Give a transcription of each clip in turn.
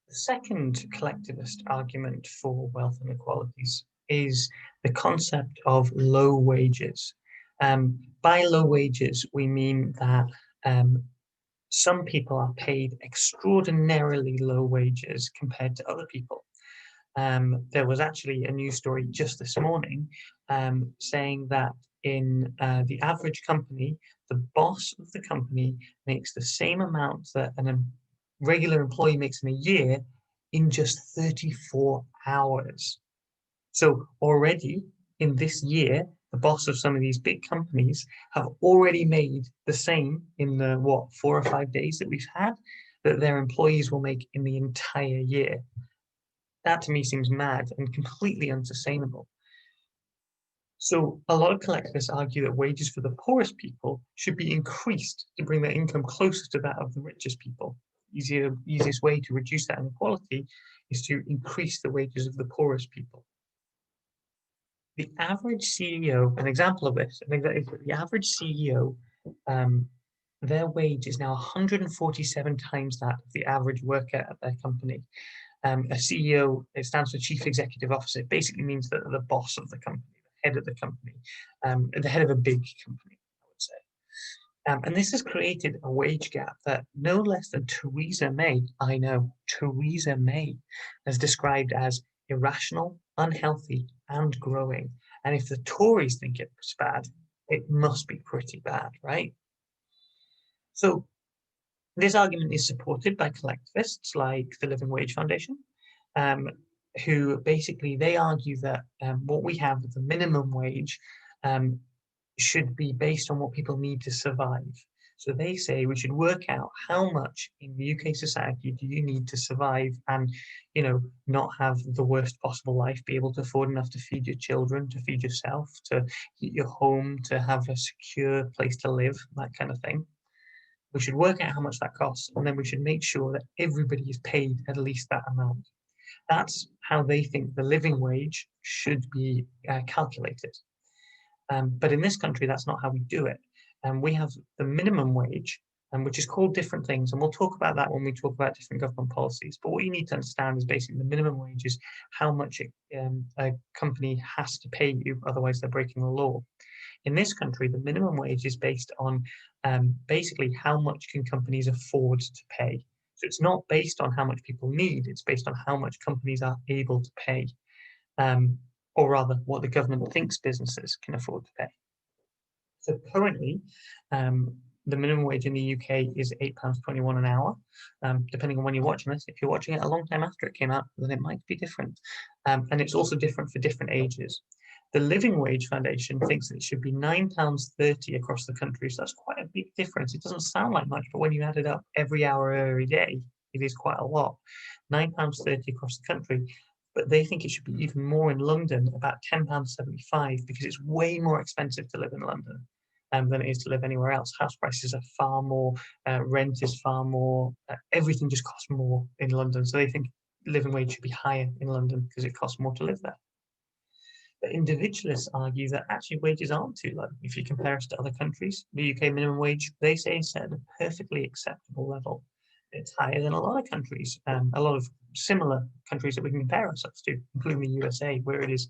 The second collectivist argument for wealth inequalities is the concept of low wages. By low wages, we mean that um, some people are paid extraordinarily low wages compared to other people. There was actually a news story just this morning saying that in the average company, the boss of the company makes the same amount that regular employee makes in a year in just 34 hours. So already in this year, the boss of some of these big companies have already made the same in the 4 or 5 days that we've had that their employees will make in the entire year. That to me seems mad and completely unsustainable. So a lot of collectivists argue that wages for the poorest people should be increased to bring their income closer to that of the richest people. Easiest way to reduce that inequality is to increase the wages of the poorest people. The average CEO, an example of this, I think that is the average CEO, their wage is now 147 times that of the average worker at their company. A CEO, it stands for Chief Executive Officer. It basically means that the boss of the company, the head of the company, the head of a big company, I would say. And this has created a wage gap that no less than Theresa May, I know, Theresa May, has described as irrational, unhealthy, and growing. And if the Tories think it's bad, it must be pretty bad, right? So this argument is supported by collectivists like the Living Wage Foundation, who basically they argue that what we have with the minimum wage should be based on what people need to survive. So they say we should work out how much in the UK society do you need to survive and, not have the worst possible life, be able to afford enough to feed your children, to feed yourself, to heat your home, to have a secure place to live, that kind of thing. We should work out how much that costs, and then we should make sure that everybody is paid at least that amount. That's how they think the living wage should be calculated. But in this country, that's not how we do it. We have the minimum wage, which is called different things, and we'll talk about that when we talk about different government policies. But what you need to understand is basically the minimum wage is how much a company has to pay you, otherwise they're breaking the law. In this country, the minimum wage is based on basically how much can companies afford to pay. So it's not based on how much people need, it's based on how much companies are able to pay, or rather what the government thinks businesses can afford to pay. So currently, the minimum wage in the UK is £8.21 an hour, depending on when you're watching this. If you're watching it a long time after it came out, then it might be different. And it's also different for different ages. The Living Wage Foundation thinks that it should be £9.30 across the country. So that's quite a big difference. It doesn't sound like much, but when you add it up every hour, every day, it is quite a lot. £9.30 across the country. But they think it should be even more in London, about £10.75, because it's way more expensive to live in London than it is to live anywhere else. House prices are far more, rent is far more, everything just costs more in London. So they think living wage should be higher in London because it costs more to live there. But individualists argue that actually wages aren't too low. If you compare us to other countries, the UK minimum wage, they say, is set at a perfectly acceptable level. It's higher than a lot of countries, a lot of similar countries that we can compare ourselves to, including the USA, where it is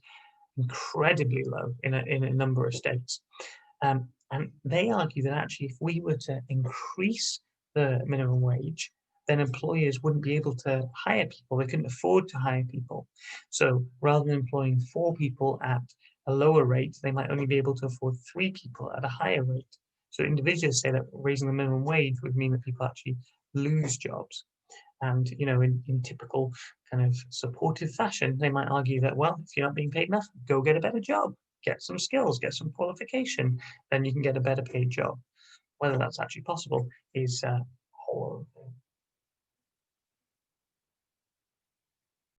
incredibly low in a number of states. And they argue that actually, if we were to increase the minimum wage, then employers wouldn't be able to hire people. They couldn't afford to hire people. So rather than employing 4 people at a lower rate, they might only be able to afford 3 people at a higher rate. So individuals say that raising the minimum wage would mean that people actually lose jobs. And, in typical kind of supportive fashion, they might argue that, well, if you're not being paid enough, go get a better job, get some skills, get some qualification, then you can get a better paid job. Whether that's actually possible is a whole other